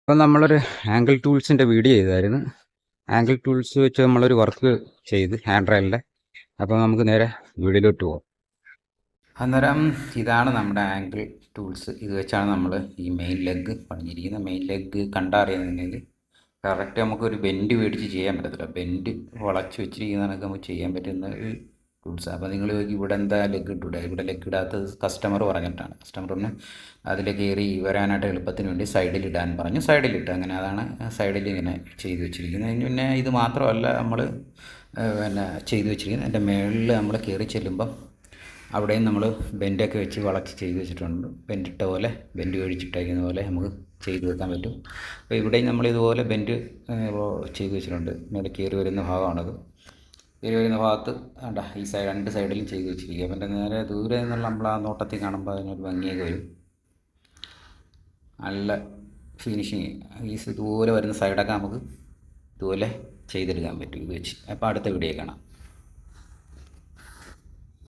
അപ്പം നമ്മളൊരു angle ടൂൾസിൻ്റെ video ചെയ്തായിരുന്നു. ആംഗിൾ ടൂൾസ് വെച്ച് നമ്മളൊരു വർക്ക് ചെയ്ത് ഹാൻഡ് റെയിലിൻ്റെ. അപ്പോൾ നമുക്ക് നേരെ വീഡിയോയിലോട്ട് പോകാം. അന്നേരം ഇതാണ് നമ്മുടെ ആംഗിൾ ടൂൾസ്. ഇത് വെച്ചാണ് നമ്മൾ ഈ മെയിൻ ലെഗ് പണിഞ്ഞിരിക്കുന്നത്. മെയിൻ ലെഗ് കണ്ടറിയുന്നത് കറക്റ്റ് നമുക്കൊരു ബെൻഡ് മേടിച്ച് ചെയ്യാൻ പറ്റത്തില്ല. ബെൻഡ് വളച്ച് വെച്ചിരിക്കുന്നതൊക്കെ നമുക്ക് ചെയ്യാൻ പറ്റുന്ന ഒരു ടൂൾസ്. അപ്പോൾ നിങ്ങൾ ഇവിടെ എന്താ ലെഗ് ഇട്ടൂടെ? ഇവിടെ ലെഗ് ഇടാത്തത് കസ്റ്റമർ പറഞ്ഞിട്ടാണ്. കസ്റ്റമറിന് അതിൽ കയറി വരാനായിട്ട് എളുപ്പത്തിന് വേണ്ടി സൈഡിലിടാൻ പറഞ്ഞു. സൈഡിലിട്ട് അങ്ങനെ അതാണ് സൈഡിൽ ഇങ്ങനെ ചെയ്ത് വെച്ചിരിക്കുന്നത്. അതിന് പിന്നെ ഇത് മാത്രമല്ല നമ്മൾ പിന്നെ ചെയ്ത് വെച്ചിരിക്കുന്നത്. അതിൻ്റെ മുകളിൽ നമ്മൾ കയറി ചെല്ലുമ്പം അവിടെയും നമ്മൾ ബെൻഡൊക്കെ വെച്ച് വളച്ച് ചെയ്ത് വെച്ചിട്ടുണ്ട്. ബെൻഡിട്ട പോലെ ബെൻഡ് കഴിച്ചിട്ടേക്കുന്ന പോലെ നമുക്ക് ചെയ്ത് വെക്കാൻ പറ്റും. അപ്പോൾ ഇവിടെയും നമ്മളിതുപോലെ ബെൻഡ് ചെയ്ത് വെച്ചിട്ടുണ്ട്. മേലെ കയറി വരുന്ന ഭാഗമാണത്. കയറി വരുന്ന ഭാഗത്ത് വേണ്ട ഈ രണ്ട് സൈഡിലും ചെയ്ത് വെച്ചിരിക്കുക. അപ്പം എൻ്റെ നേരെ ദൂരെ നിന്നുള്ള നമ്മൾ ആ നോട്ടത്തിൽ കാണുമ്പോൾ അതിനൊരു ഭംഗിയൊക്കെ വരും. നല്ല ഫിനിഷിങ് ഈ ഇതുപോലെ വരുന്ന സൈഡൊക്കെ നമുക്ക് ഇതുപോലെ ചെയ്തെടുക്കാൻ പറ്റും ഇത് വെച്ച്. അപ്പോൾ അടുത്ത വീഡിയോ കാണാം.